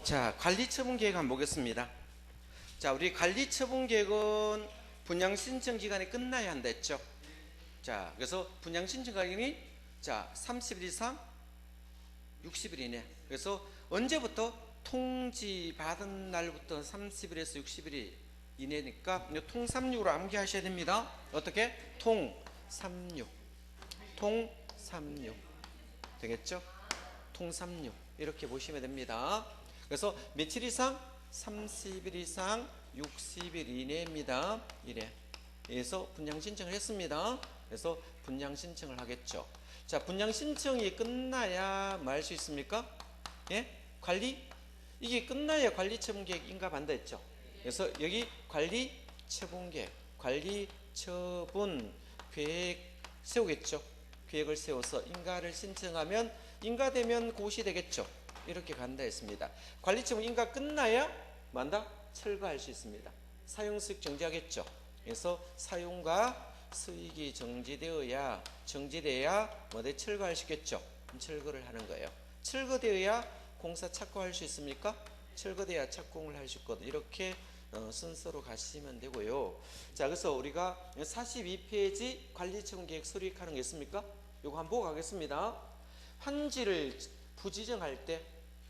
자, 관리처분계획 한번 보겠습니다. 자, 우리 관리처분계획은 분양신청 기간이 끝나야 한다 했죠. 자, 그래서 분양신청 기간이 30일 이상 60일 이내. 그래서 언제부터? 통지받은 날부터 30일에서 60일 이내니까 통36으로 암기하셔야 됩니다. 어떻게? 통36 되겠죠? 통36 이렇게 보시면 됩니다. 그래서 며칠 이상? 30일 이상 60일 이내입니다. 이래. 그래서 분양 신청을 했습니다. 그래서 분양 신청을 하겠죠. 자, 분양 신청이 끝나야 뭐 할 수 있습니까? 예? 관리? 이게 끝나야 관리처분계획 인가받는다 했죠. 그래서 여기 관리처분계획, 관리처분 계획 세우겠죠. 계획을 세워서 인가를 신청하면 인가되면 고시되겠죠. 이렇게 간다 했습니다. 관리처분 인가 끝나야 뭐한다? 철거할 수 있습니다. 사용수익 정지하겠죠. 그래서 사용과 수익이 정지되어야 뭐대 철거할 수 있겠죠. 철거를 하는 거예요. 철거되어야 공사 착공할 수 있습니까? 철거돼야 착공을 할 수 있거든. 이렇게 순서로 가시면 되고요. 자, 그래서 우리가 42페이지 관리처분계획 수립하는 게 있습니까? 요거 한번 보고 가겠습니다. 환지를 부지정할 때,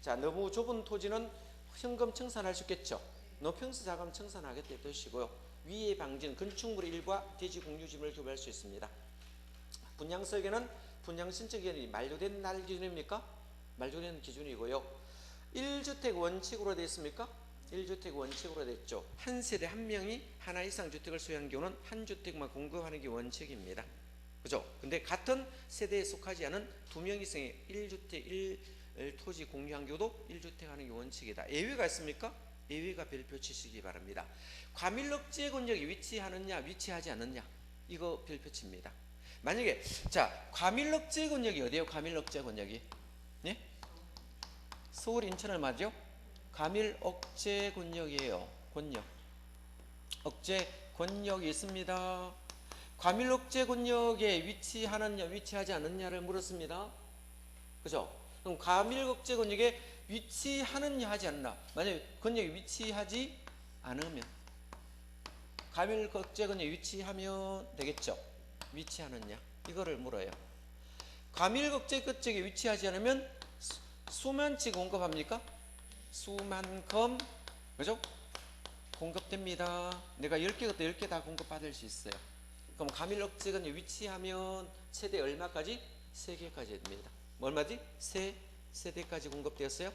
자, 너무 좁은 토지는 현금 청산할 수 있겠죠. 노평수 자금 청산하겠다 되시고요. 위의 방지는 건축물의 일과 대지 공유지물을 교부할 수 있습니다. 분양설계는 분양 신청 기간이 만료된 날 기준입니까? 만료된 기준이고요. 1주택 원칙으로 되어 있습니까? 1주택 원칙으로 되어 있죠. 한 세대 한 명이 하나 이상 주택을 소유하는 경우는 한 주택만 공급하는 게 원칙입니다. 그죠? 근데 같은 세대에 속하지 않은 두 명 이상의 1주택 1토지 공유한 경우도 1주택 하는 게 원칙이다. 예외가 있습니까? 예외가 별표 치시기 바랍니다. 과밀억제 권역이 위치하느냐 위치하지 않느냐 이거 별표 칩니다. 만약에 자, 과밀억제 권역이 어디예요? 과밀억제 권역이 네? 서울 인천을 맞죠? 과밀억제 권역이에요. 권역. 억제 권역이 있습니다. 과밀억제 권역에 위치하느냐 위치하지 않느냐를 물었습니다. 그죠? 그럼 과밀억제 권역에 위치하느냐 하지 않나? 만약에 권역이 위치하지 않으면 과밀억제 권역에 위치하면 되겠죠? 위치하느냐 이거를 물어요. 과밀억제 권역에 위치하지 않으면 수만치 공급합니까? 수만큼 그죠? 공급됩니다. 내가 10개부터 10개 다 공급받을 수 있어요. 그럼 과밀억제 권역에 위치하면 최대 얼마까지? 3개까지 됩니다. 얼마지? 3세대까지 공급되었어요?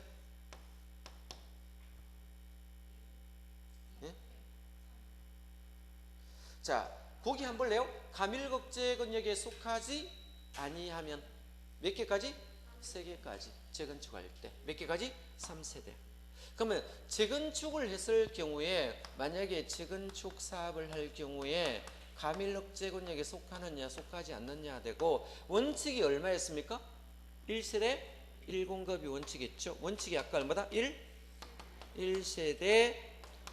네? 자, 보기 한번 볼래요? 과밀억제 권역에 속하지 아니하면 몇 개까지? 3개까지 재건축할 때 몇 개까지? 3세대. 그러면 재건축을 했을 경우에 만약에 재건축 사업을 할 경우에 과밀억제 권역에 속하느냐 속하지 않느냐 되고 원칙이 얼마였습니까? 1세대 1공급이 원칙이었죠. 원칙이 아까 얼마다? 1세대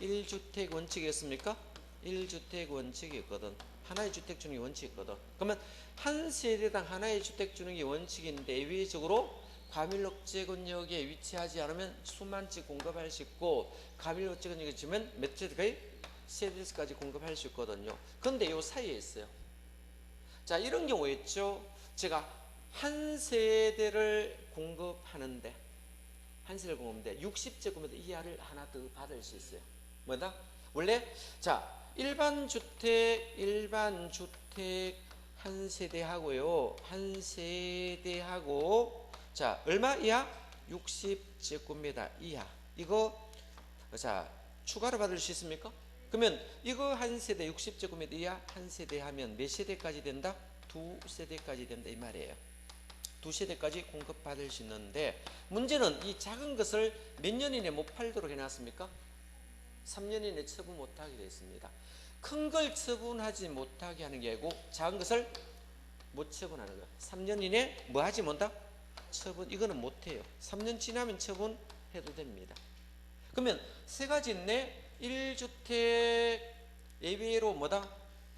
1주택 원칙이었습니까? 1주택 원칙이었거든. 하나의 주택 주는 게 원칙이거든. 그러면 한 세대당 하나의 주택 주는 게 원칙인데 예외적으로 과밀억제 권역에 위치하지 않으면 수만치 공급할 수 있고 과밀억제 권역에 지면 몇 세대까지? 세대까지 공급할 수 있거든요. 그런데 요 사이에 있어요. 자, 이런 경우에 있죠. 제가 한 세대를 공급하는데 60제곱미터 이하를 하나 더 받을 수 있어요. 뭐다? 원래 자 일반 주택 한 세대하고요. 한 세대하고 자 얼마 이하? 60제곱미터 이하. 이거 자 추가로 받을 수 있습니까? 그러면 이거 한 세대 60제곱미터 이하 한 세대 하면 몇 세대까지 된다? 2세대까지 된다 이 말이에요. 2세대까지 공급받을 수 있는데 문제는 이 작은 것을 몇 년 이내 못 팔도록 해놨습니까? 3년 이내 처분 못하게 되어 있습니다. 큰 걸 처분하지 못하게 하는 게 아니고 작은 것을 못 처분하는 거예요. 3년 이내 뭐 하지 못한다? 처분 이거는 못해요. 3년 지나면 처분해도 됩니다. 그러면 세 가지 있네. 1주택 예외로 뭐다?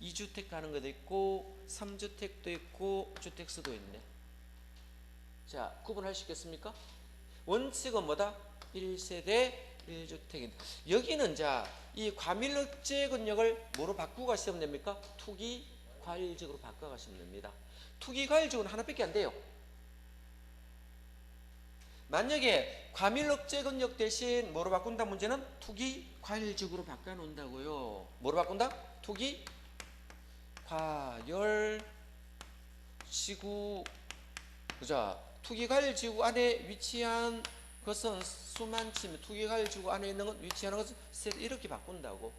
2주택 가는 것도 있고 3주택도 있고 주택수도 있네. 자, 구분할 수 있겠습니까? 원칙은 뭐다? 1세대 1주택인데 여기는 자 이 과밀억제 권역을 뭐로 바꾸고 가시면 됩니까? 투기 과일지구로 바꿔 가시면 됩니다. 투기 과일지구는 하나밖에 안 돼요. 만약에 과밀억제 권역 대신 뭐로 바꾼다 문제는 투기 과일지구로 바꿔 놓는다고요. 뭐로 바꾼다? 투기 과열지구. 그죠? 투기과열지구 안에 위치한 것은 수만침, 투기과열지구 안에 있는 것 위치하는 것은 이렇게 바꾼다고.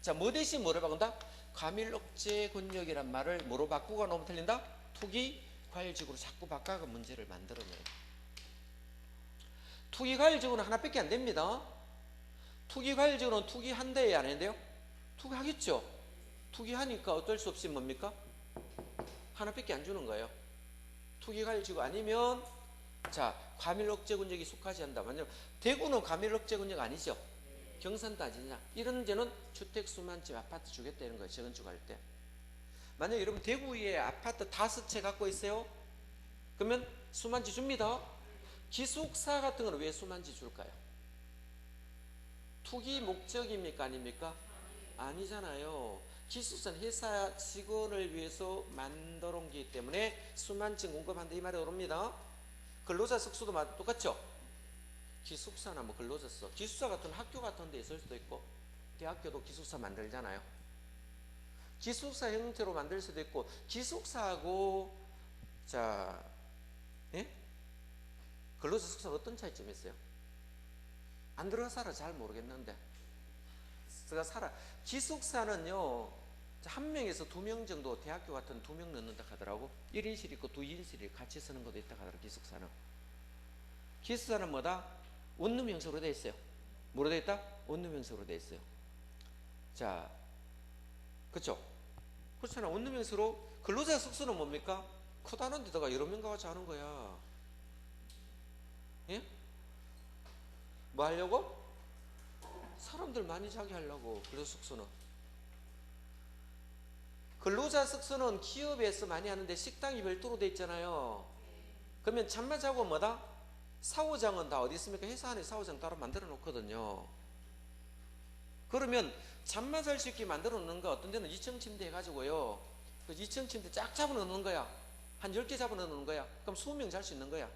자, 뭐 대신 뭐를 바꾼다? 과밀억제 권역이란 말을 뭐로 바꾸고 놓으면 틀린다? 투기과열지구로 자꾸 바꿔가 문제를 만들어내요. 투기과열지구는 하나밖에 안 됩니다. 투기과열지구는 투기한대에 안 했는데요? 투기하겠죠? 투기하니까 어쩔 수 없이 뭡니까? 하나밖에 안 주는 거예요. 투기과열지구 아니면 자 과밀억제 권역이 속하지 않는다. 만약 대구는 과밀억제 권역 아니죠? 경산도 아니냐? 이런 데는 주택수만집 아파트 주겠다는 거예요. 재건축할 때. 만약 여러분 대구에 아파트 5채 갖고 있어요? 그러면 수만지 줍니다. 기숙사 같은 거는 왜 수만지 줄까요? 투기 목적입니까? 아닙니까? 아니잖아요. 기숙사는 회사 직원을 위해서 만들어 온 거기 때문에 수만층 공급한다 이 말이 오릅니다. 근로자 숙소도 똑같죠? 기숙사나 뭐 근로자 숙소, 기숙사 같은 학교 같은 데 있을 수도 있고 대학교도 기숙사 만들잖아요. 기숙사 형태로 만들 수도 있고 기숙사하고 자 예? 근로자 숙소가 어떤 차이점이 있어요? 안 들어가 살아 잘 모르겠는데 들어가 살아. 기숙사는요 한 명에서 2명 정도 대학교 같은 2명 넣는다 하더라고. 1인실 있고 2인실이 같이 쓰는 것도 있다 하더라고. 기숙사는 뭐다? 원룸 형식으로 되어 있어요. 뭐로 되어 있다? 원룸 형식으로 되어 있어요. 자, 그쵸? 그렇잖아. 원룸 형식으로. 근로자 숙소는 뭡니까? 크다는 데다가 여러 명 가서 자는 거야. 예? 뭐 하려고? 사람들 많이 자게 하려고. 근로자 숙소는. 근로자 숙소는 기업에서 많이 하는데 식당이 별도로 돼 있잖아요. 그러면 잠만 자고 뭐다? 샤워장은 다 어디 있습니까? 회사 안에 샤워장 따로 만들어 놓거든요. 그러면 잠만 잘 수 있게 만들어 놓는 거 어떤 데는 2층 침대 해가지고요. 그 2층 침대 쫙 잡아 놓는 거야. 한 10개 잡아 놓는 거야. 그럼 20명 잘 수 있는 거야.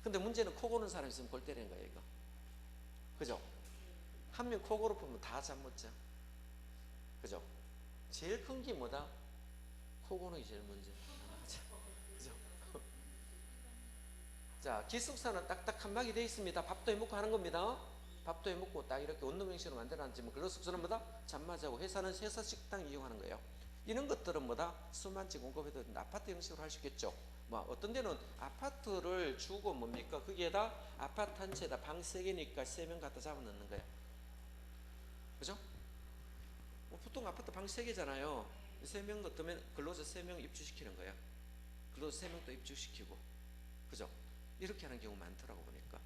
근데 문제는 코 고는 사람이 있으면 골 때리는 거야, 이거. 그죠? 한 명 코 고르면 다 잠 못 자. 그죠? 제일 큰 게 뭐다? 코 고는 게 제일 문제. 그죠? 자, 기숙사는 딱딱 한 막이 되어 있습니다. 밥도 해 먹고 하는 겁니다. 밥도 해 먹고 딱 이렇게 원룸 형식으로 만들어놨지만 근로 숙소는 뭐다? 잠만 자고 회사는 회사 식당 이용하는 거예요. 이런 것들은 뭐다? 수만치 공급해도 아파트 형식으로 할 수 있겠죠. 뭐 어떤 데는 아파트를 주고 뭡니까? 거기에다 아파트 한 채에다 방 3개니까 3명 갖다 잡아 넣는 거예요. 그죠? 보통 아파트 방 3개잖아요. 3명 같으면 근로자 3명 입주시키는 거야. 근로자 3명 또 입주시키고. 그죠? 이렇게 하는 경우 많더라고 보니까.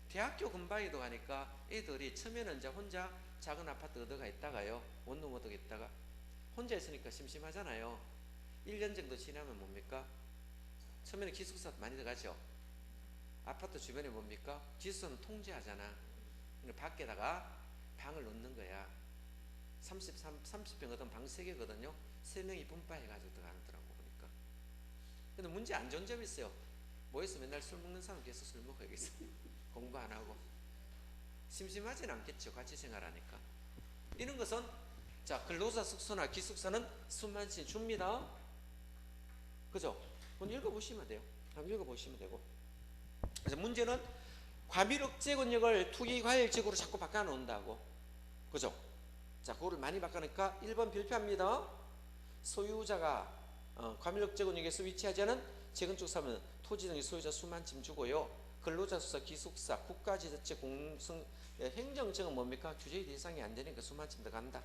대학교 근방에도 가니까 애들이 처음에는 이제 혼자 작은 아파트 얻어가 있다가요. 원룸 얻어가 있다가 혼자 있으니까 심심하잖아요. 1년 정도 지나면 뭡니까? 처음에는 기숙사 많이 들어가죠. 아파트 주변에 뭡니까? 기숙사는 통제하잖아. 밖에다가 방을 놓는 거야. 30평 얻은 방 3개거든요. 3명이 분파해가지고 들어가더라고 보니까. 근데 문제 안 좋은 점이 있어요. 모여서 맨날 술 먹는 사람 계속 술 먹어야겠어. 공부 안 하고. 심심하진 않겠죠. 같이 생활하니까. 이런 것은 자 근로자 숙소나 기숙사는 수만치 줍니다. 그죠? 한번 읽어보시면 돼요. 한번 읽어보시면 되고. 그래서 문제는 과밀억제 권역을 투기과열지구로 자꾸 바꿔놓는다고. 그죠? 자, 그거를 많이 바꿔놓으니까 1번 별표합니다. 소유자가 과밀억제 권역에서 위치하지 않은 재건축 사업은 토지 등의 소유자 수만쯤 주고요. 근로자 수사, 기숙사, 국가지자체 공성 행정청은 뭡니까? 규제 대상이 안 되니까 수만쯤 더 간다.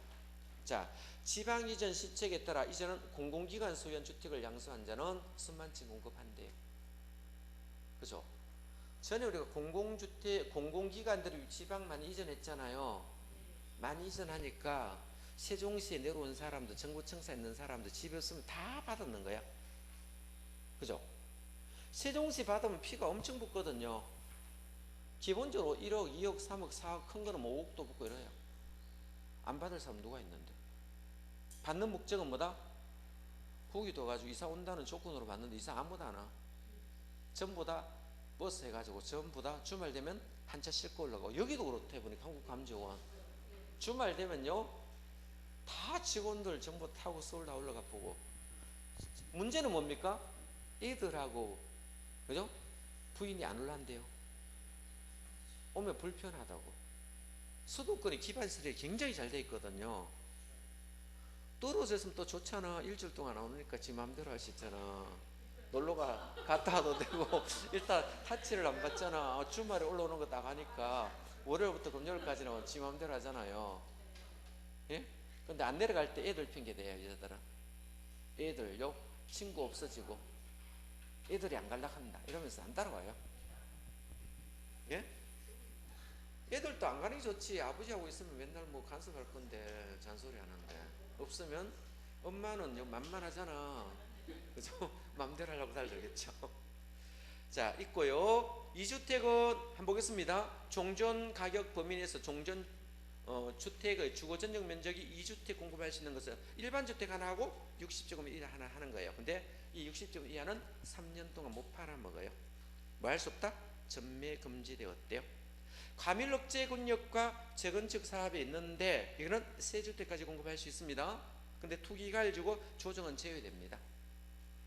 자, 지방 이전 시책에 따라 이전은 공공기관 소유한 주택을 양수한 자는 수만쯤 공급한대요. 그죠? 전에 우리가 공공주택, 공공기관들이 지방 많이 이전했잖아요. 많이 이전하니까 세종시에 내려온 사람도, 정부청사에 있는 사람도 집에 없으면 다 받았는 거야. 그죠? 세종시 받으면 피가 엄청 붓거든요. 기본적으로 1억, 2억, 3억, 4억 큰 거는 뭐 5억도 붙고 이래요. 안 받을 사람 누가 있는데? 받는 목적은 뭐다? 거기도 가지고 이사 온다는 조건으로 받는데 이사 아무도 안 와. 전부 다 버스 해가지고 전부 다 주말 되면 한 차 싣고 올라가고, 여기도 그렇대 보니까 한국감정원 주말 되면요 다 직원들 전부 타고 서울 다 올라가 보고. 문제는 뭡니까? 애들하고 그죠? 부인이 안 올란대요. 오면 불편하다고. 수도권이 기반시설이 굉장히 잘 돼 있거든요. 떨어져 있으면 또 좋잖아. 일주일 동안 안 오니까 지 맘대로 할 수 있잖아. 놀러가 갔다 와도 되고 일단 타치를 안 받잖아. 주말에 올라오는 거 딱 하니까 월요일부터 금요일까지는 지 맘대로 하잖아요. 예? 근데 안 내려갈 때 애들 핑계 대요. 여자들은 애들요 친구 없어지고 애들이 안 갈라 한다 이러면서 안 따라와요. 예? 애들도 안 가는 게 좋지. 아버지하고 있으면 맨날 뭐 간섭할 건데 잔소리 하는데, 없으면 엄마는 만만하잖아. 그죠? 맘대로 하려고 달들겠죠. 자, 있고요. 2주택은 한번 보겠습니다. 종전 가격 범위 내에서 종전 주택의 주거 전용 면적이 2주택 공급할 수 있는 것은 일반 주택 하나 하고 60제곱 이하 하나 하는 거예요. 근데 이 60제곱 이하는 3년 동안 못 팔아먹어요. 뭐 할 수 없다? 전매 금지되었대요. 과밀 억제 권역과 재건축 사업이 있는데 이거는 세 주택까지 공급할 수 있습니다. 근데 투기가일지구 조정은 제외됩니다.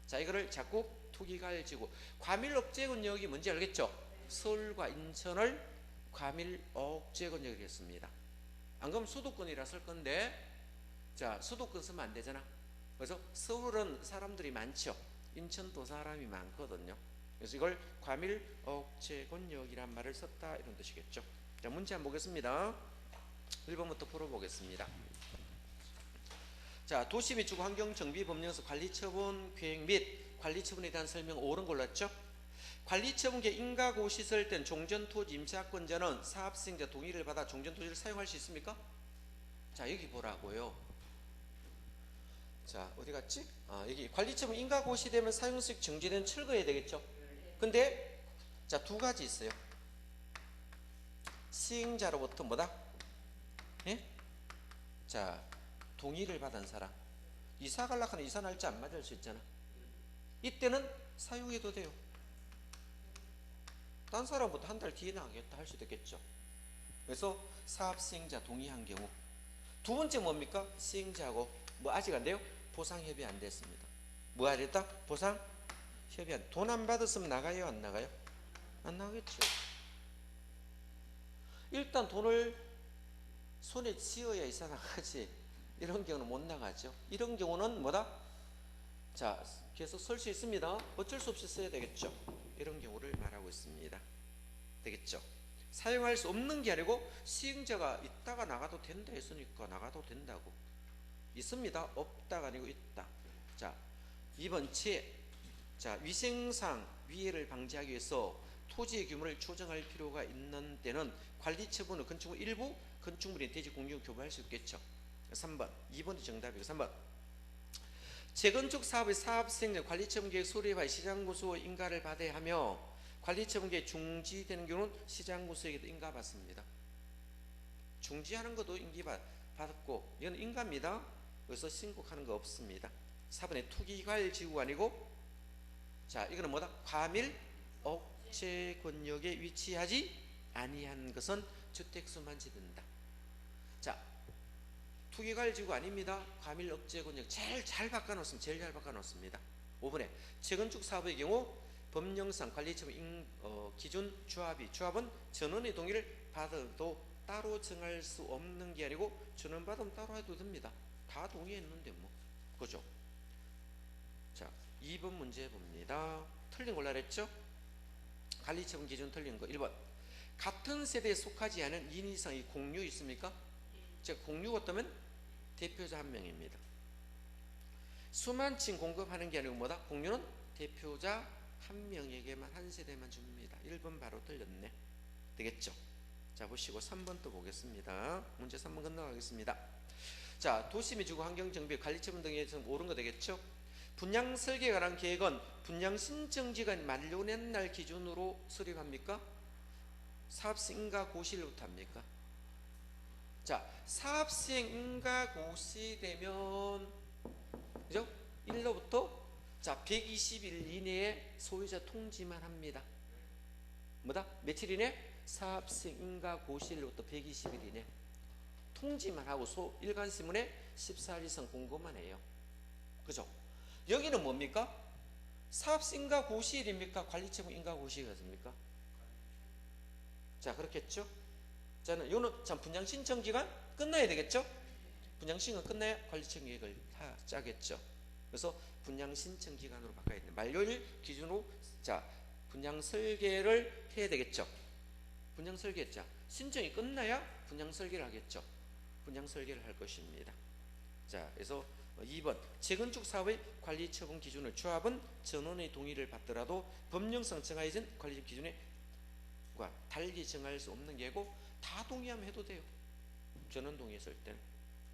자, 이거를 자꾸 투기가일지구 과밀 억제 권역이 뭔지 알겠죠? 서울과 인천을 과밀 억제 권역이라고 했습니다. 안 그러면 수도권이라 쓸 건데, 자, 수도권 쓰면 안 되잖아. 그래서 서울은 사람들이 많죠. 인천도 사람이 많거든요. 그래서 이걸 과밀 억제 권역이란 말을 썼다 이런 뜻이겠죠. 자, 문제 한번 보겠습니다. 1번부터 풀어보겠습니다. 자, 도시 및 주거 환경 정비 법령에서 관리처분 계획 및 관리처분에 대한 설명 옳은 걸로 했죠. 관리처분계 인가고시설 땐 종전토지 임차권자는 사업수행자 동의를 받아 종전토지를 사용할 수 있습니까? 자, 여기 보라고요. 자, 어디 갔지? 여기 관리처분 인가고시되면 사용수익 정지된 철거해야 되겠죠. 근데 자, 두 가지 있어요. 시행자로부터 뭐다? 예? 자, 동의를 받은 사람. 이사 갈라 하는 이사 날짜 안 맞을 수 있잖아. 이때는 사용해도 돼요. 딴 사람부터 한 달 뒤에 나가겠다 할 수도 있겠죠. 그래서 사업 시행자 동의한 경우. 두 번째 뭡니까? 시행자하고 뭐 아직 안 돼요? 보상 협의 안 됐습니다. 뭐 해야 됐다? 보상 협의 안. 돈 안 받았으면 나가요, 안 나가요? 안 나가겠죠. 일단 돈을 손에 쥐어야 이사 나가지. 이런 경우는 못 나가죠. 이런 경우는 뭐다? 자, 계속 쓸 수 있습니다. 어쩔 수 없이 써야 되겠죠. 이런 경우를 말하고 있습니다. 되겠죠. 사용할 수 없는 게 아니고 시행자가 있다가 나가도 된다 했으니까 나가도 된다고. 있습니다. 없다가 아니고 있다. 자, 2번 채. 자, 위생상 위해를 방지하기 위해서 토지의 규모를 조정할 필요가 있는 때는 관리처분을 건축물 일부 건축물인 대지 공유 교부할 수 있겠죠. 3번. 2번이 정답이고 3번. 재건축 사업의 사업수행자 관리처분계획 소립하여 시장구수의 인가를 받아야 하며 관리처분계획 중지되는 경우는 시장구수에게도 인가받습니다. 중지하는 것도 인가받고 이건 인가입니다. 그래서 신고하는 거 없습니다. 4번에 투기과일지구가 아니고, 자, 이거는 뭐다? 과밀 억제 권역에 위치하지 아니한 것은 주택수만 지른다. 자, 투기과일지구 아닙니다. 과밀 억제 권역 제일 잘 바꿔놓습니다. 제일 잘 바꿔놓습니다. 5번에 재건축 사업의 경우 법령상 관리처분 기준 주합은 전원의 동의를 받아도 따로 정할 수 없는 게 아니고 전원 받으면 따로 해도 됩니다. 다 동의했는데 뭐, 그죠? 자, 2번 문제 봅니다. 틀린 걸로 했죠? 관리처분 기준 틀린 거 1번. 같은 세대에 속하지 않은 2인 이상의 공유 있습니까? 즉 공유가 어떠면 대표자 한 명입니다. 수만 층 공급하는 게 아니고 뭐다? 공유는 대표자 한 명에게만 한 세대만 줍니다. 1번 바로 틀렸네. 되겠죠? 자, 보시고 3번 또 보겠습니다. 문제 3번 건너가겠습니다. 자, 도시 및 주거 환경 정비 관리처분 등에 좀 옳은 거 되겠죠? 분양 설계에 관한 계획은 분양 신청 기간 만료된 날 기준으로 수립합니까? 사업시행 인가 고시일부터 합니까? 자, 사업시행 인가 고시 되면 그죠? 1로부터 자 120일 이내에 소유자 통지만 합니다. 뭐다? 며칠 이내? 사업시행 인가 고시일부터 120일 이내 통지만 하고 일간신문에 14일 이상 공고만 해요. 그죠? 여기는 뭡니까? 사업시행 인가 고시일입니까? 관리처분 인가 고시일입니까? 자, 그렇겠죠? 자는 요는 참 분양 신청 기간 끝나야 되겠죠? 분양 신청 끝나야 관리처분 계획을 다 짜겠죠. 그래서 분양 신청 기간으로 바꿔야 돼요. 만료일 기준으로 자 분양 설계를 해야 되겠죠. 분양 설계자 신청이 끝나야 분양 설계를 하겠죠. 분양 설계를 할 것입니다. 자, 그래서 2번 재건축 사업의 관리 처분 기준을 조합은 전원의 동의를 받더라도 법령상 정해진 관리 기준에 달리 정할 수 없는 게고 다 동의하면 해도 돼요. 전원 동의했을 때는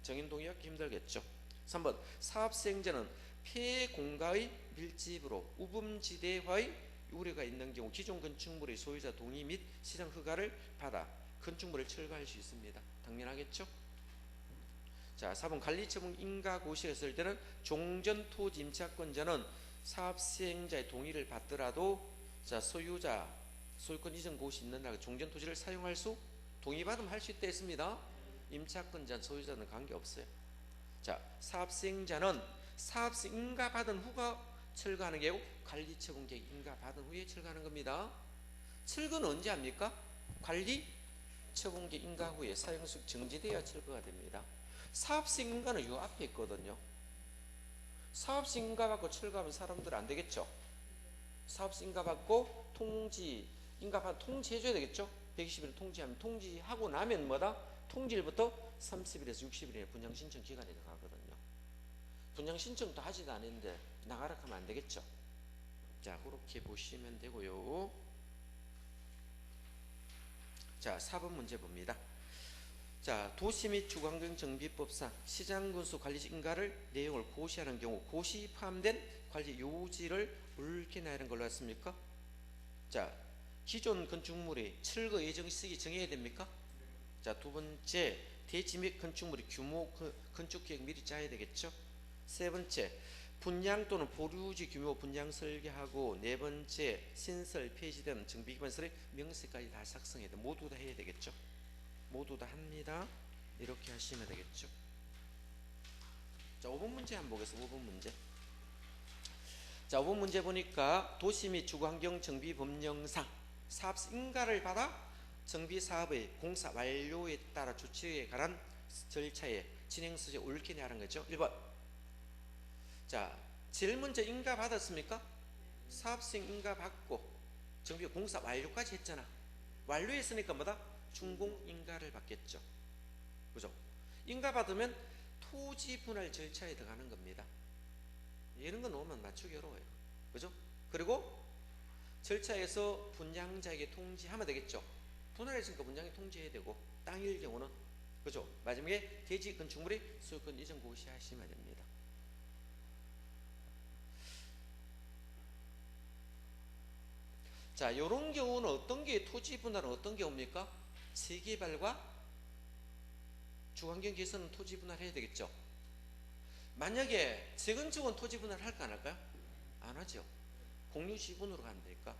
정인 동의하기 힘들겠죠. 3번 사업 시행자는 폐공가의 밀집으로 우범지대와의 우려가 있는 경우 기존 건축물의 소유자 동의 및 시장 허가를 받아 건축물을 철거할 수 있습니다. 당연하겠죠. 자, 4번 관리처분 인가 고시했을 때는 종전 토지 임차권자는 사업 시행자의 동의를 받더라도 자 소유자 소유권 이전 고시 있는 날 종전 토지를 사용할 수 동의받으면 할 수 있다 했습니다. 임차권자 소유자는 관계없어요. 자, 사업 시행자는 사업 시행 인가 받은 후가 철거하는 게 아니고 관리처분 계획 인가 받은 후에 철거하는 겁니다. 철거는 언제 합니까? 관리처분 계획 인가 후에 사용수익 정지돼야 철거가 됩니다. 사업 시행 인가는 요 앞에 있거든요. 사업 시행 인가 받고 철거하면 사람들 안 되겠죠. 사업 시행 인가 받고 통지 인가 받 통지해줘야 되겠죠. 120일 통지하면 통지하고 나면 뭐다? 통지일부터 30일에서 60일에 분양 신청 기간이 들어가거든요. 분양 신청도 하지도 않았는데 나가라 하면 안 되겠죠. 자, 그렇게 보시면 되고요. 자, 4번 문제 봅니다. 자, 도시 및 주거환경정비법상 시장군수 관리지 인가를 내용을 고시하는 경우 고시 포함된 관리 요지를 옳게 나열한 걸로 했습니까? 자, 기존 건축물의 철거 예정 시기 정해야 됩니까? 자, 두 번째 대지 및 건축물의 규모 건축계획 미리 짜야 되겠죠. 세 번째 분양 또는 보류지 규모 분양 설계하고 네 번째 신설 폐지된 정비기반설의 명세까지 다 작성해야 돼. 모두 다 해야 되겠죠. 모두 다 합니다. 이렇게 하시면 되겠죠. 자, 5번 문제 한번 보겠습니다. 5번 문제. 자, 5번 문제 보니까 도시 및 주거환경정비법령상 사업 인가를 받아 정비사업의 공사 완료에 따라 조치에 관한 절차에 진행수제 옳게 내라는 거죠. 1번. 자, 제일 먼저 인가 받았습니까? 사업시행 인가 받고 정비 공사 완료까지 했잖아. 완료했으니까 뭐다? 준공 인가를 받겠죠. 그죠? 인가 받으면 토지 분할 절차에 들어가는 겁니다. 이런 거 넣으면 맞추기 어려워요. 그죠? 그리고 절차에서 분양자에게 통지하면 되겠죠. 분할했으니까 분양에 통지해야 되고 땅일 경우는 그죠? 마지막에 대지 건축물의 소유권 이전 고시하시면 됩니다. 자, 이런 경우는 어떤 게 토지 분할은 어떤 경우입니까? 재개발과 주거환경 개선은 토지 분할해야 되겠죠. 만약에 재건축은 토지 분할 할까 안 할까요? 안 하죠. 공유 지분으로 가면 될까?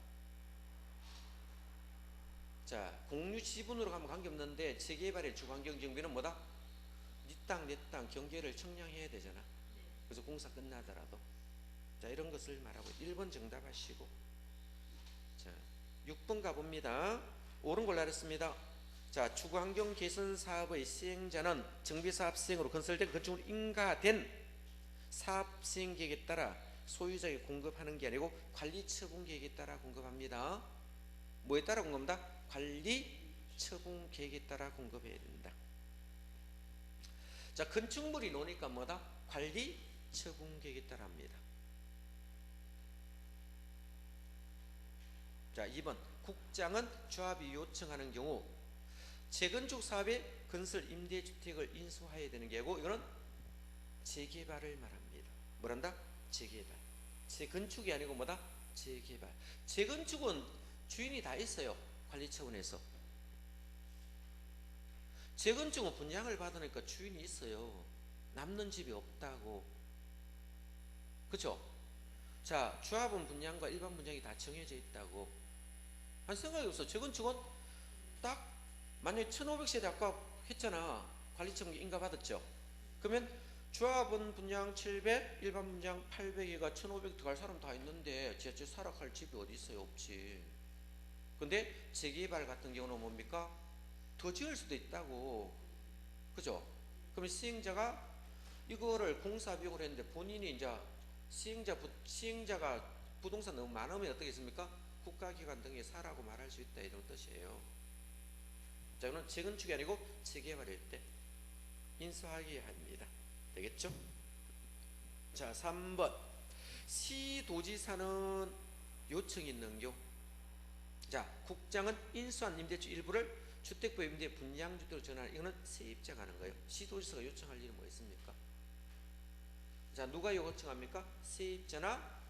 자, 공유 지분으로 가면 관계없는데 재개발의 주거환경 정비는 뭐다? 네 땅 내 땅 경계를 청량해야 되잖아. 그래서 공사 끝나더라도 자, 이런 것을 말하고 1번 정답하시고 자, 6번 가봅니다. 옳은 걸로 알았습니다. 자, 주거환경 개선 사업의 시행자는 정비사업 시행으로 건설된 건축물 인가된 사업 시행 계획에 따라 소유자에게 공급하는 게 아니고 관리 처분 계획에 따라 공급합니다. 뭐에 따라 공급합니다? 관리 처분 계획에 따라 공급해야 된다. 자, 건축물이 노니까 뭐다? 관리 처분 계획에 따라 합니다. 자, 2번 국장은 조합이 요청하는 경우 재건축 사업에 건설 임대주택을 인수해야 되는 게고 이거는 재개발을 말합니다. 뭐란다? 재개발. 재건축이 아니고 뭐다? 재개발. 재건축은 주인이 다 있어요. 관리 차원에서. 재건축은 분양을 받으니까 주인이 있어요. 남는 집이 없다고. 그쵸? 자, 주합은 분양과 일반 분양이 다 정해져 있다고. 한 생각이 없어. 재건축은 딱 만약에 1500세대 아까 했잖아. 관리청 인가 받았죠. 그러면 주합은 분양 700, 일반 분양 800이가 1500 들어갈 사람 다 있는데 지하철 사락할 집이 어디 있어요? 없지. 근데 재개발 같은 경우는 뭡니까? 더 지을 수도 있다고. 그죠? 그러면 시행자가 이거를 공사 비용을 했는데 본인이 이제 시행자가 부동산 너무 많으면 어떻게 했습니까? 국가기관 등에 사라고 말할 수 있다 이런 뜻이에요. 자, 이거는 재건축이 아니고 재개발일 때 인수하게 합니다. 되겠죠? 자, 3번 시도지사는 요청이 있는 경우. 자, 국장은 인수한 임대주 일부를 주택부 임대 분양주택으로 전환. 이거는 세입자가 하는 거예요. 시도지사가 요청할 일은 뭐 있습니까? 자, 누가 요청합니까? 세입자나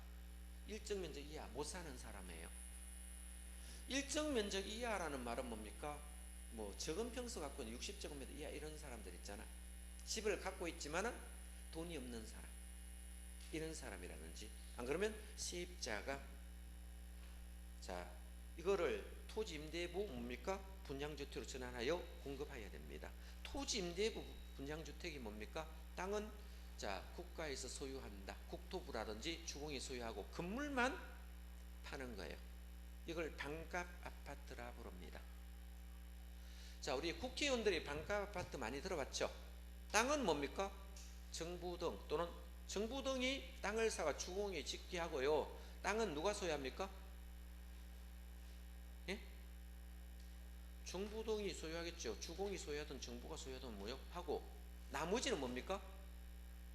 일정 면적 이하 못 사는 사람이에요. 일정 면적 이하라는 말은 뭡니까? 뭐 적은 평수 갖고 있는 60제곱미터 이하 이런 사람들 있잖아. 집을 갖고 있지만은 돈이 없는 사람, 이런 사람이라든지. 안 그러면 세입자가 자 이거를 토지 임대부 뭡니까? 분양주택으로 전환하여 공급해야 됩니다. 토지 임대부 분양주택이 뭡니까? 땅은 자 국가에서 소유한다. 국토부라든지 주공이 소유하고 건물만 파는 거예요. 이걸 반값 아파트라 부릅니다. 자, 우리 국회의원들이 반값 아파트 많이 들어봤죠? 땅은 뭡니까? 정부 등 또는 정부 등이 땅을 사가 주공이 짓게 하고요. 땅은 누가 소유합니까? 예? 정부 등이 소유하겠죠. 주공이 소유하든 정부가 소유하든 뭐요? 하고 나머지는 뭡니까?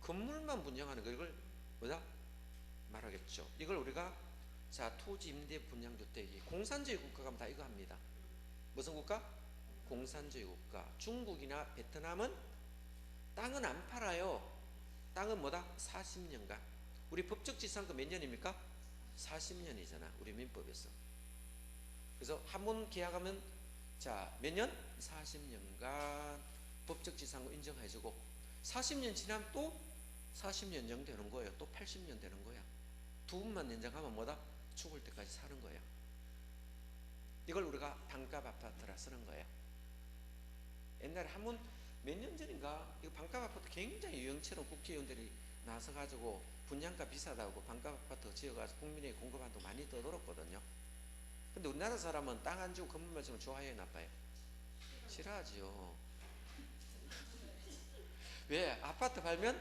건물만 분양하는 거. 이걸 뭐다? 말하겠죠. 이걸 우리가 자 토지 임대 분양주택이 공산주의 국가 가면 다 이거 합니다. 무슨 국가? 공산주의 국가. 중국이나 베트남은 땅은 안 팔아요. 땅은 뭐다? 40년간. 우리 법적 지상권 몇 년입니까? 40년이잖아. 우리 민법에서. 그래서 한 번 계약하면 자 몇 년? 40년간 법적 지상권 인정해주고 40년 지나면 또 40년 연장되는 거예요. 또 80년 되는 거야. 두 번만 연장하면 뭐다? 죽을 때까지 사는 거예요. 이걸 우리가 반값 아파트라 쓰는 거예요. 옛날에 한 번 몇 년 전인가 이거 반값 아파트 굉장히 유행처럼 국회의원들이 나서가지고 분양가 비싸다고 반값 아파트 지어가지고 국민에게 공급한다고 많이 떠들었거든요. 근데 우리나라 사람은 땅 안 주고 건물만 주면 좋아해요, 나빠요? 싫어하지요. 왜? 아파트 팔면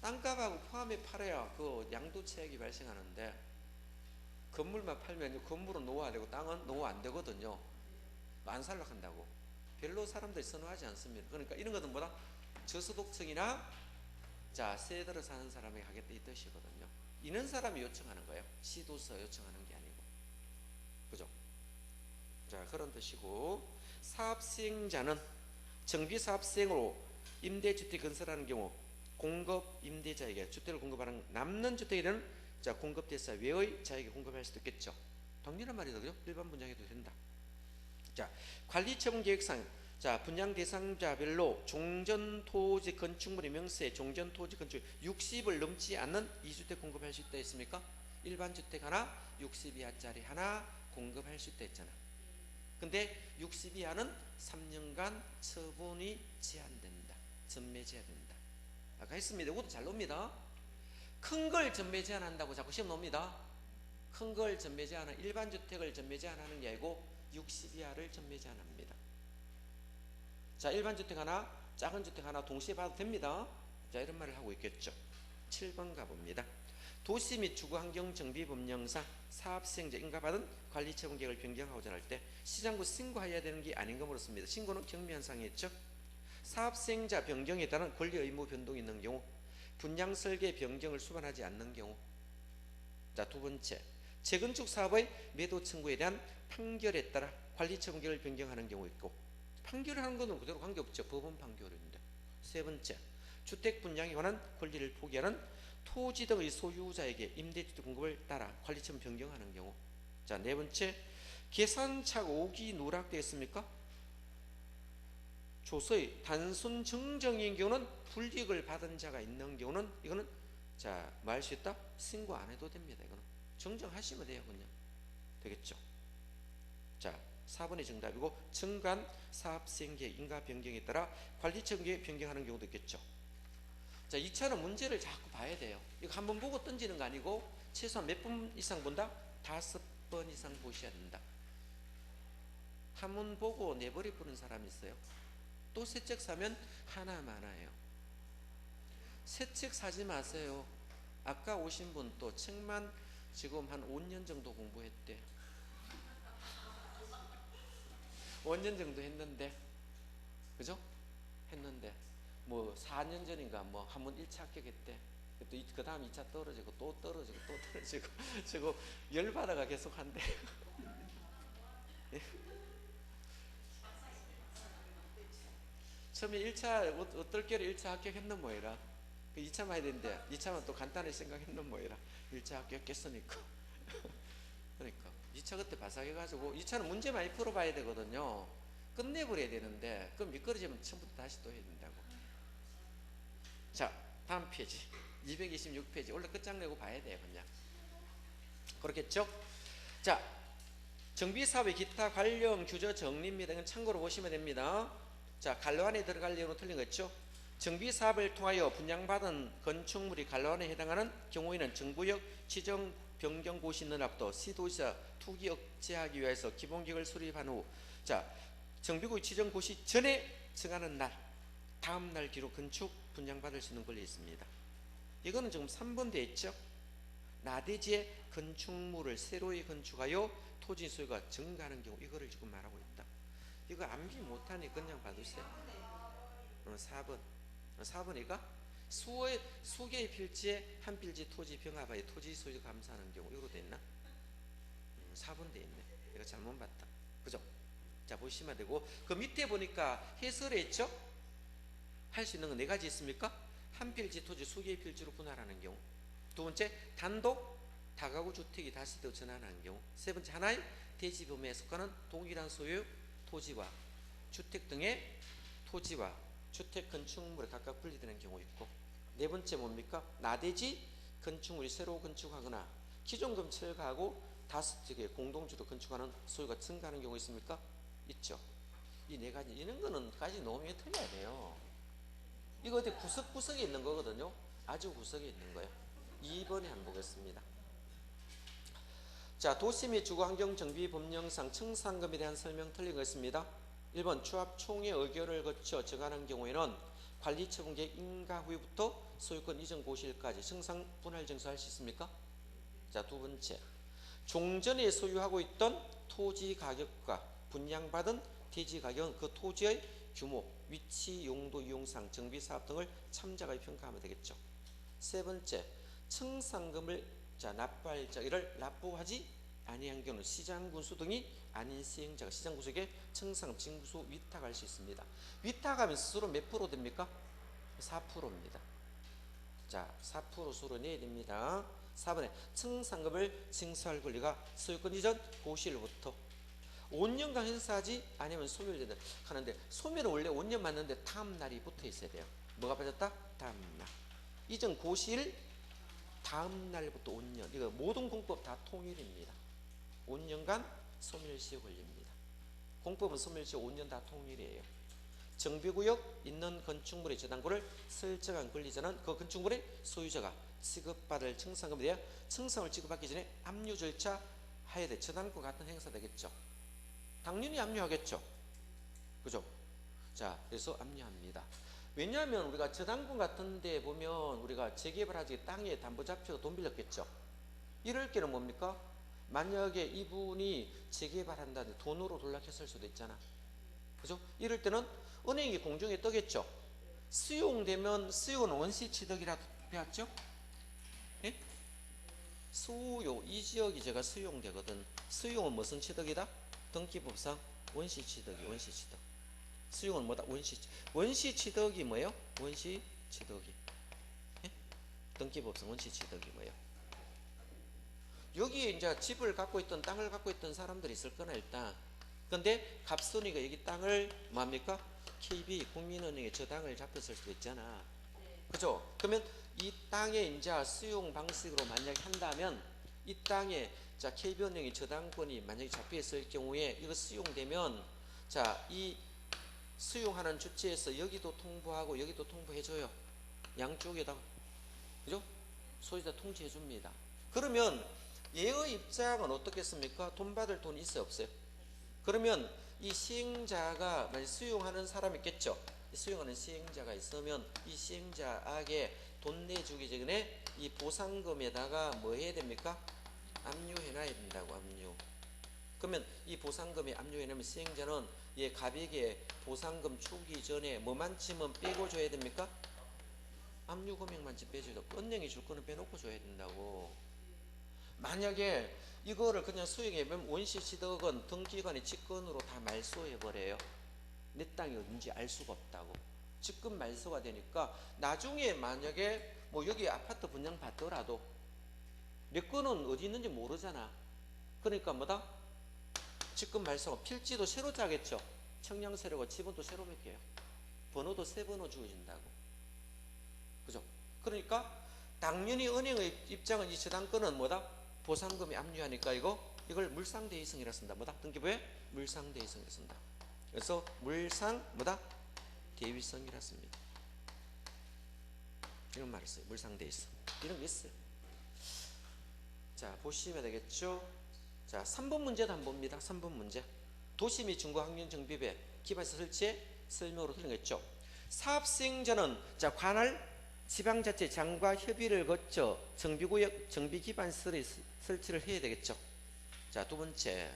땅값하고 포함해 팔아야 그 양도차익이 발생하는데 건물만 팔면 건물은 노후가 되고 땅은 노후 안 되거든요. 안 살려고 한다고. 별로 사람들이 선호하지 않습니다. 그러니까 이런 것은 뭐다? 저소득층이나 자 세대로 사는 사람에게 하겠다 이 뜻이거든요. 있는 사람이 요청하는 거예요. 시도서 요청하는 게 아니고. 그죠? 자 그런 뜻이고 사업시행자는 정비사업시행으로 임대주택 건설하는 경우 공급 임대자에게 주택을 공급하는 남는 주택에는 자 공급대사 외의 자에게 공급할 수도 있겠죠. 당연한 말이다. 그죠? 일반 분양해도 된다. 자 관리처분 계획상 자 분양 대상자별로 종전토지 건축물의 명세 종전토지 건축 60을 넘지 않는 2주택 공급할 수 있다 했습니까? 일반 주택 하나 60 이하짜리 하나 공급할 수 있다 했잖아. 근데 60 이하는 3년간 처분이 제한된다. 전매 제한된다. 아까 했습니다. 이것도 잘 놉니다. 큰 걸 전매 제한한다고 자꾸 시험 놉니다. 큰 걸 전매 제한하는 일반 주택을 전매 제한하는 게 아니고 60 이하를 전매 제한합니다. 자 일반 주택 하나 작은 주택 하나 동시에 봐도 됩니다. 자 이런 말을 하고 있겠죠. 7번 가봅니다. 도시 및 주거환경정비법령상 사업시행자 인가받은 관리처분계획을 변경하고자 할 때 시장부 신고해야 되는 게 아닌 거 물었습니다. 신고는 경미한 사항이었죠. 사업시행자 변경에 따른 권리 의무 변동이 있는 경우 분양 설계 변경을 수반하지 않는 경우 자 두 번째 재건축 사업의 매도 청구에 대한 판결에 따라 관리처분계획을 변경하는 경우 있고 판결을 하는 것은 그대로 관계없죠. 법원 판결인데. 세 번째 주택 분양에 관한 권리를 포기하는 토지 등의 소유자에게 임대주택 공급을 따라 관리처분 변경하는 경우. 자 네 번째 계산착 5기 누락되었습니까? 조서의 단순 정정인 경우는 불이익을 받은 자가 있는 경우는 이거는 자, 뭐 할 수 있다? 신고 안 해도 됩니다. 이거는 정정하시면 돼요. 그냥 되겠죠. 자, 4번이 정답이고 정관 사업생계 인가 변경에 따라 관리처계 변경하는 경우도 있겠죠. 자, 2차는 문제를 자꾸 봐야 돼요. 이거 한 번 보고 던지는 거 아니고 최소한 몇 번 이상 본다? 5번 이상 보셔야 된다. 한 번 보고 내버려 보는 사람이 있어요. 또 새 책 사면 하나 많아요. 새 책 사지 마세요. 아까 오신 분 또 책만 지금 한 5년 정도 공부했대. 5년 정도 했는데, 그죠? 했는데 뭐 4년 전인가 뭐 한 번 1차 합격했대. 또 그 다음 2차 떨어지고 또 떨어지고 또 떨어지고 지금 열받아가 계속 한대. 처음에 1차 어떨 게로 1차 합격했는 뭐이라. 그 2차만 해야 되는데 2차만 또 간단히 생각했는 뭐이라. 1차 합격했으니까. 그러니까 2차 그때 바삭해가지고 2차는 문제 많이 풀어봐야 되거든요. 끝내버려야 되는데 그럼 미끄러지면 처음부터 다시 또 해야 된다고. 자, 다음 페이지 226페이지 원래 끝장내고 봐야 돼요. 그냥 그렇겠죠. 자, 정비사업의 기타 관련 규제 정리입니다. 이건 참고로 보시면 됩니다. 자, 간로안에 들어갈 내용은 틀린 거 있죠. 정비사업을 통하여 분양받은 건축물이 간로안에 해당하는 경우에는 정부역 지정 변경 고시 있는 앞도 시도지사 투기 억제하기 위해서 기본계획을 수립한 후, 자, 정비구역 지정 고시 전에 정하는 날, 다음 날 기록 건축 분양받을 수 있는 권리 있습니다. 이거는 지금 3번 돼 있죠. 나대지에 건축물을 새로이 건축하여 토지 소유가 증가하는 경우, 이거를 지금 말하고 있다. 이거 암기 못하니 그냥 봐두세요. 4번. 4번이가 수개의 필지에 한 필지 토지 병합하여 토지 소유 감사하는 경우, 이거로 됐나? 4번 돼 있네. 내가 잘못 봤다. 그죠? 자, 보시면 되고, 그 밑에 보니까 해설에 있죠? 할 수 있는 건 4가지 있습니까? 한 필지 토지 수개의 필지로 분할하는 경우. 두 번째, 단독 다가구 주택이 다시 더 전환하는 경우. 세 번째, 하나의 대지 범위에 속하는 동일한 소유 토지와 주택 등의 토지와 주택 건축물에 각각 분리되는 경우 있고, 네 번째 뭡니까? 나대지 건축물이 새로 건축하거나 기존 건물 철거하고 5개의 공동주로 건축하는 소유가 증가하는 경우 있습니까? 있죠. 이 4가지, 이런 거는 까지 너무 틀려야 돼요. 이거 어디 구석구석에 있는 거거든요. 아주 구석에 있는 거예요. 2번에 한번 보겠습니다. 자, 도시 및 주거환경정비 법령상 청산금에 대한 설명 틀린 거 있습니다. 1번 조합총회 의결을 거쳐 정하는 경우에는 관리처분계획 인가 후부터 소유권 이전 고시일까지 청산 분할 증서할 수 있습니까? 자, 두 번째, 종전에 소유하고 있던 토지 가격과 분양받은 대지 가격은 그 토지의 규모, 위치, 용도, 이용상, 정비사업 등을 참작하여 평가하면 되겠죠. 세 번째, 청산금을 납부할 자 이를 납부하지 아니한 경우는 시장군수 등이 아닌 시행자가 시장군수에게 청산금 징수 위탁할 수 있습니다. 위탁하면 스스로 몇 프로 됩니까? 4%입니다. 자, 4% 수로 내야 됩니다. 4번에 청산금을 징수할 권리가 소유권 이전 고시일부터 5년간 행사하지 아니면 소멸된다 하는데, 소멸은 원래 5년 맞는데 다음 날이 붙어 있어야 돼요. 뭐가 빠졌다? 다음 날. 이전 고시일 다음 날부터 5년. 이거 모든 공법 다 통일입니다. 5년간 소멸시효 걸립니다. 공법은 소멸시효 5년 다 통일이에요. 정비구역 있는 건축물의 저당권을 설정한 권리자는 그 건축물의 소유자가 지급받을 청산금에 대해 청산을 지급받기 전에 압류 절차 해야 돼. 저당권 같은 행사 되겠죠. 당연히 압류하겠죠. 그죠? 자, 그래서 압류합니다. 왜냐하면 우리가 저당권 같은 데 보면 우리가 재개발하지 땅에 담보 잡혀서 돈 빌렸겠죠. 이럴 때는 뭡니까? 만약에 이분이 재개발한다는데 돈으로 돌락했을 수도 있잖아. 그죠? 이럴 때는 은행이 공중에 떠겠죠. 수용되면, 수용은 원시취득이라고 배웠죠? 예? 수용, 이 지역이 제가 수용되거든. 수용은 무슨 취득이다? 등기법상 원시취득이, 원시취득. 수용은 뭐다? 원시취득이 뭐예요? 원시취득이. 예? 등기법상 원시취득이 뭐예요? 여기에 이제 집을 갖고 있던, 땅을 갖고 있던 사람들이 있을 거나 일단. 근데 갑순이가 여기 땅을 뭡니까? KB 국민은행에 저당을 잡혔을 수도 있잖아. 그죠? 그러면 이 땅에 이제 수용 방식으로 만약에 한다면 이 땅에 자 KB은행의 저당권이 만약에 잡혀있을 경우에 이거 수용되면 자 이 수용하는 주체에서 여기도 통보하고 여기도 통보해줘요. 양쪽에다가. 그죠? 소유자 통지해 줍니다. 그러면 얘의 입장은 어떻겠습니까? 돈 받을 돈이 있어요, 없어요? 그러면 이 시행자가 만약 수용하는 사람이 있겠죠. 수용하는 시행자가 있으면 이 시행자에게 돈 내주기 전에 이 보상금에다가 뭐 해야 됩니까? 압류해놔야 된다고. 압류. 그러면 이 보상금에 압류해놓으면 시행자는 얘 갑에게 보상금 주기 전에 뭐만큼은 빼고 줘야 됩니까? 압류 금액만큼 빼줘야 되고 은행이 줄 거는 빼놓고 줘야 된다고. 만약에 이거를 그냥 수행해보면 원시 시덕은 등기관이 직권으로 다 말소해버려요. 내 땅이 어딘지 알 수가 없다고. 직권 말소가 되니까 나중에 만약에 뭐 여기 아파트 분양 받더라도 내 거는 어디 있는지 모르잖아. 그러니까 뭐다? 직권 말소가 필지도 새로 짜겠죠. 청량새로고 지번도 새로 맺게요. 번호도 새 번호 주어진다고. 그죠? 그러니까 당연히 은행의 입장은 이 저당권은 뭐다? 보상금이 압류하니까 이걸 물상대위성이라 쓴다. 뭐다? 등기부에 물상대위성이라 쓴다. 그래서 물상 뭐다? 대위성이라 씁니다. 이런 말을 써요. 물상대위성. 이런 게 있어요. 자, 보시면 되겠죠? 자, 3번 문제도 한번 봅니다. 3번 문제. 도시 및 중고학년 정비배 기반시설 설치에 설명으로 틀린겠죠. 사업시행자는 자, 관할 지방자치 장과 협의를 거쳐 정비구역 정비기반시설의 설치를 해야 되겠죠. 자, 두 번째,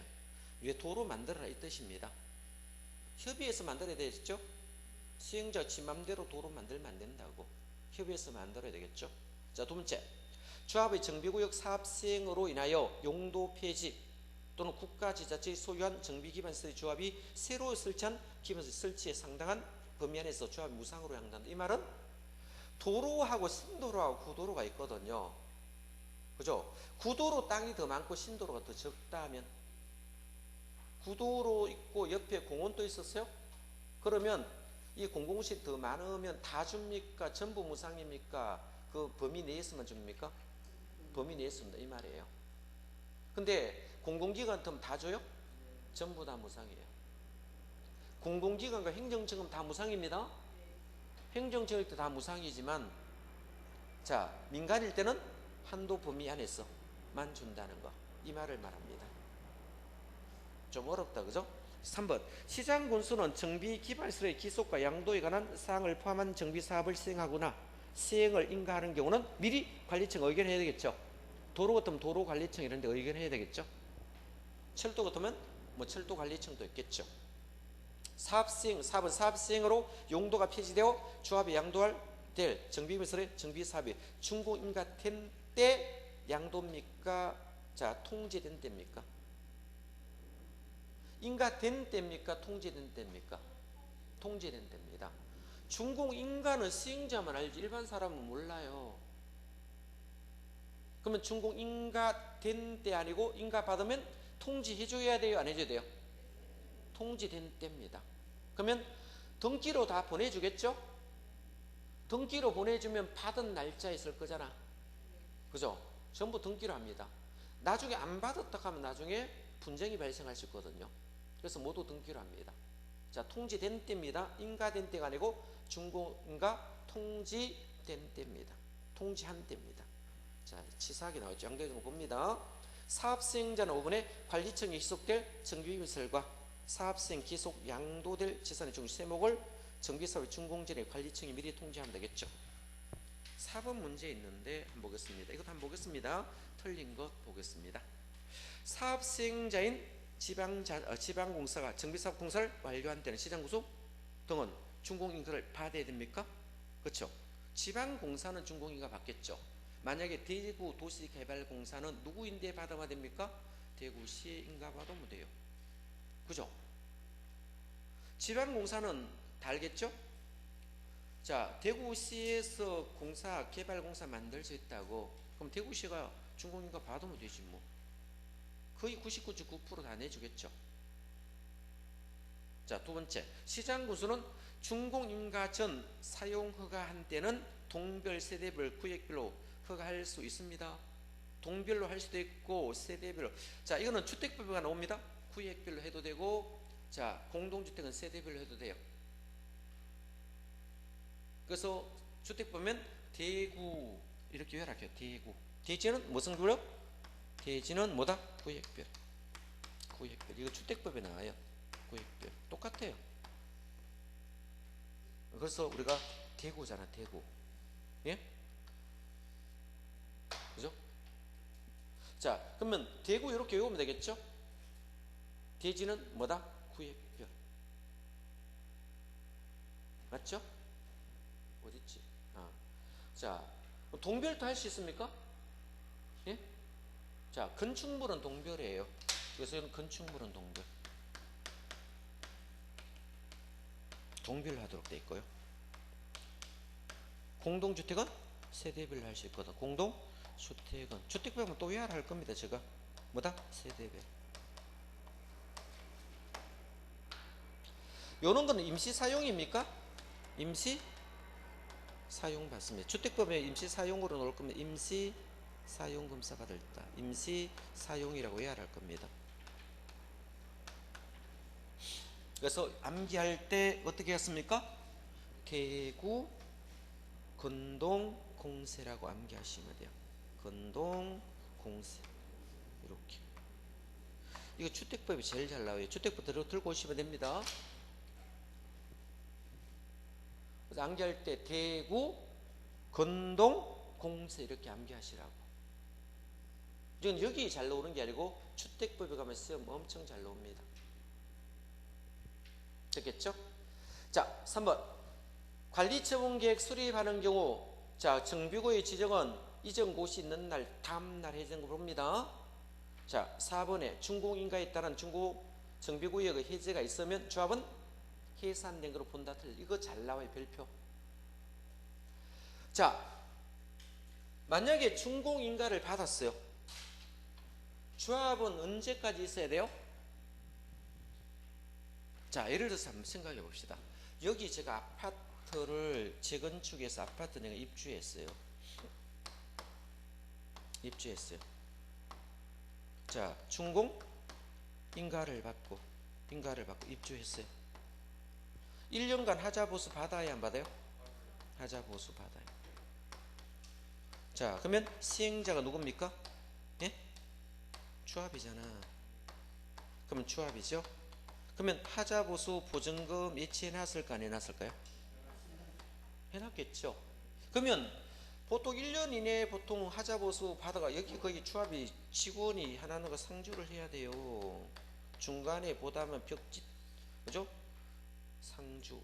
위에 도로 만들어라 이 뜻입니다. 협의해서 만들어야 되겠죠. 시행자 지 맘대로 도로 만들면 안 된다고. 협의해서 만들어야 되겠죠. 자, 두 번째, 조합의 정비구역 사업 시행으로 인하여 용도 폐지 또는 국가지자체의 소유한 정비기반시설의 조합이 새로 설치한 기반시설 설치에 상당한 범위 안에서 조합이 무상으로 양도한다. 이 말은 도로하고 신도로하고 구도로가 있거든요. 그죠? 구도로 땅이 더 많고 신도로가 더 적다 하면 구도로 있고 옆에 공원도 있었어요? 그러면 이 공공시 더 많으면 다 줍니까? 전부 무상입니까? 그 범위 내에서만 줍니까? 범위 내에서입니다. 이 말이에요. 근데 공공기관 틈 다 줘요? 전부 다 무상이에요. 공공기관과 행정청은 다 무상입니다. 행정청일 때 다 무상이지만 자, 민간일 때는 한도 범위 안에서만 준다는 거. 이 말을 말합니다. 좀 어렵다, 그죠? 3번, 시장 군수는 정비 기반시설의 기속과 양도에 관한 사항을 포함한 정비 사업을 시행하거나 시행을 인가하는 경우는 미리 관리청 의견해야 되겠죠. 도로 같으면 도로관리청 이런 데 의견해야 되겠죠. 철도 같으면 뭐 철도관리청도 있겠죠. 사업은 사업시행으로 용도가 폐지되어 조합에 양도할 될 정비시설의 정비사업이 준공인가된 때 양도입니까? 자, 통제된 때입니까? 인가된 때입니까? 통제된 때입니까? 통제된 때입니다. 준공인가는 시행자만 알지 일반 사람은 몰라요. 그러면 준공인가된 때 아니고 인가받으면 통지해줘야 돼요? 안 해줘야 돼요? 통지된 때입니다. 그러면 등기로 다 보내주겠죠? 등기로 보내주면 받은 날짜 있을 거잖아. 그죠? 전부 등기로 합니다. 나중에 안 받았다 하면 나중에 분쟁이 발생할 수 있거든요. 그래서 모두 등기로 합니다. 자, 통지된 때입니다. 인가된 때가 아니고 준공인가 통지된 때입니다. 통지한 때입니다. 자, 치사하게 나왔죠. 양도해서 봅니다. 사업시행자는 5번에 관리청에 기속될 정비시설과 사업시행 기속 양도될 재산의 중 세목을 정비사업의 준공전에 관리청이 미리 통지하면 되겠죠. 4번 문제 있는데 한번 보겠습니다. 이것도 한번 보겠습니다. 틀린 것 보겠습니다. 사업시행자인 지방공사가 정비사업 공사를 완료한 때는 시장구수 등은 준공인가를 받아야 됩니까? 그렇죠. 지방공사는 준공인가 받겠죠. 만약에 대구도시개발공사는 누구인데 받아야 됩니까? 대구시에 인가 받으면 돼요. 그죠? 지방공사는 다 알겠죠? 자, 대구시에서 개발공사 만들 수 있다고. 그럼 대구시가 준공인가 받으면 되지 뭐. 거의 99.9% 다 내주겠죠. 자, 두 번째, 시장군수는 준공인가 전 사용 허가한 때는 동별, 세대별, 구역별로 허가할 수 있습니다. 동별로 할 수도 있고 세대별로. 자, 이거는 주택법에가 나옵니다. 구역별로 해도 되고, 자, 공동주택은 세대별로 해도 돼요. 그래서 주택 보면 대구 이렇게 요약해요. 대구. 대지는 무슨 구역? 대지는 뭐다? 구역별. 구역별. 이거 주택법에 나와요. 구역별. 똑같아요. 그래서 우리가 대구잖아, 대구. 예? 그죠? 자, 그러면 대구 이렇게 외우면 되겠죠? 대지는 뭐다? 구역별. 맞죠? 어딨지? 자, 동별도 할 수 있습니까? 예? 자, 건축물은 동별이에요. 그래서 이건 건축물은 동별. 동별로 하도록 돼 있고요. 공동주택은 세대별로 할 수 있거든. 공동주택은 주택법은 또 외워야 할 겁니다. 제가 뭐다? 세대별. 요런 거는 임시 사용입니까? 임시 사용 받습니다. 주택법에 임시 사용으로 넣을 거면 임시 사용 검사가 들다. 임시 사용이라고 외워야 할 겁니다. 그래서 암기할 때 어떻게 했습니까? 대구 건동 공세라고 암기하시면 돼요. 건동 공세 이렇게. 이거 주택법이 제일 잘 나와요. 주택법 들고 오시면 됩니다. 그래서 암기할 때 대구 건동 공세 이렇게 암기하시라고. 이건 여기 잘 나오는 게 아니고 주택법에 가면 시험 엄청 잘 나옵니다. 됐겠죠? 자, 3번. 관리처분계획 수립하는 경우, 자, 정비구의 지정은 이전 고시 있는 날, 다음날 해제는 거 봅니다. 자, 4번에 준공인가에 따른 정비구역의 해제가 있으면 조합은 해산된 거로 본다. 이거 잘 나와요, 별표. 자, 만약에 준공인가를 받았어요. 조합은 언제까지 있어야 돼요? 자, 예를 들어서 한번 생각해 봅시다. 여기 제가 아파트를 재건축해서 아파트 내가 입주했어요. 자, 준공 인가를 받고 입주했어요. 1년간 하자보수 받아야 안 받아요? 하자보수 받아요. 자, 그러면 시행자가 누굽니까? 예? 조합이잖아. 그러면 조합이죠. 그러면 하자보수 보증금 예치해놨을까 안 해놨을까요? 해놨겠죠. 그러면 보통 1년 이내에 보통 하자보수 받아가 여기 거기 조합이 직원이 하나는 거 상주를 해야 돼요. 중간에 보다면 벽지, 그죠?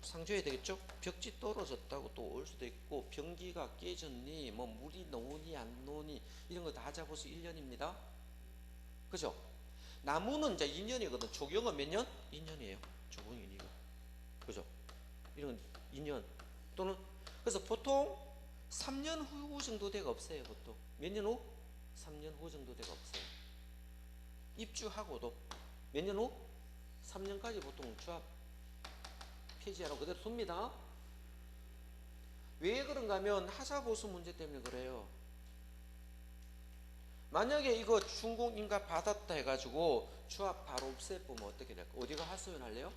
상주해야 되겠죠? 벽지 떨어졌다고 또 올 수도 있고, 변기가 깨졌니, 뭐 물이 나오니 안 나오니 이런 거 다 하자보수 1년입니다. 그죠? 나무는 이제 2년이거든. 조경은 몇 년? 2년이에요. 조경이 이거. 그죠? 이런 2년 또는 그래서 보통 3년 후 정도 돼가 없어요. 보통 몇 년 후? 3년 후 정도 돼가 없어요. 입주하고도 몇 년 후? 3년까지 보통 조합 폐지하라고 그대로 둡니다. 왜 그런가 하면 하자보수 문제 때문에 그래요. 만약에 이거 준공인가 받았다 해가지고 조합 바로 없애보면 어떻게 될까? 어디가 하소연할래요?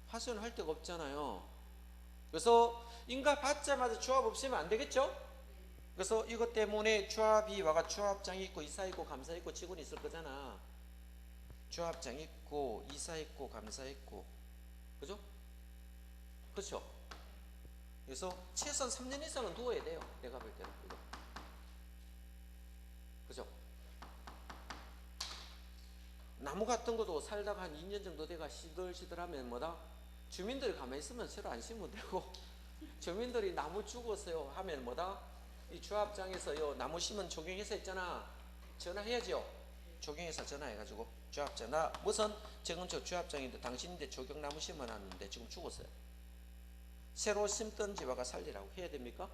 하소연할 데가 없잖아요. 그래서 인가 받자마자 조합 없애면 안 되겠죠? 그래서 이것 때문에 조합이 와가 조합장 있고 이사 있고 감사 있고 직원이 있을 거잖아. 조합장 있고 이사 있고 감사 있고, 그죠? 그렇죠? 그래서 최소한 3년 이상은 두어야 돼요. 내가 볼 때는. 그죠? 나무 같은 것도 살다가 한 2년 정도 돼가 시들시들하면 뭐다? 주민들이 가만히 있으면 새로 안 심으면 되고, 주민들이 나무 죽었어요 하면 뭐다? 이 조합장에서요 나무 심은 조경회사 있잖아. 전화해야죠. 조경회사 전화해가지고 조합장 나 무슨 재건축 조합장인데 당신인데 조경나무 심어놨는데 지금 죽었어요. 새로 심던지 와가 살리라고 해야 됩니까?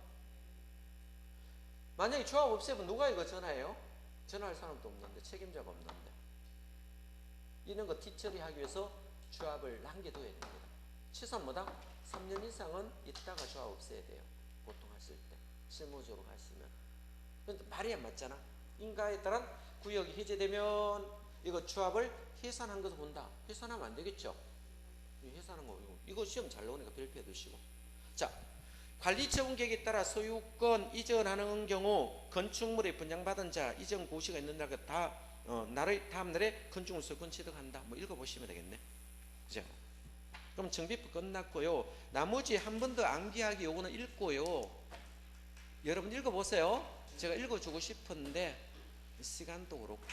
만약에 조합 없애면 누가 이거 전화해요? 전화할 사람도 없는데 책임자가 없는데 이런 거 뒤처리하기 위해서 조합을 남겨둬야 됩니다. 최소한 뭐다? 3년 이상은 있다가 조합 없애야 돼요. 보통 하실 때 실무적으로 가시면. 근데 말이 안 맞잖아. 인가에 따른 구역이 해제되면 이거 조합을 해산한 것도 본다. 해산하면 안 되겠죠. 해산한 거 이거 시험 잘 나오니까 별표해 두시고. 자, 관리 처분 계획에 따라 소유권 이전하는 경우 건축물에 분양받은 자 이전 고시가 있는 날 다음 날에 건축물 소유권 취득한다. 뭐 읽어보시면 되겠네. 그죠? 그럼 정비법 끝났고요. 나머지 한 번 더 암기하기 요거는 읽고요. 여러분 읽어보세요. 제가 읽어주고 싶은데 시간도 그렇고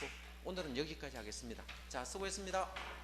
오늘은 여기까지 하겠습니다. 자, 수고했습니다.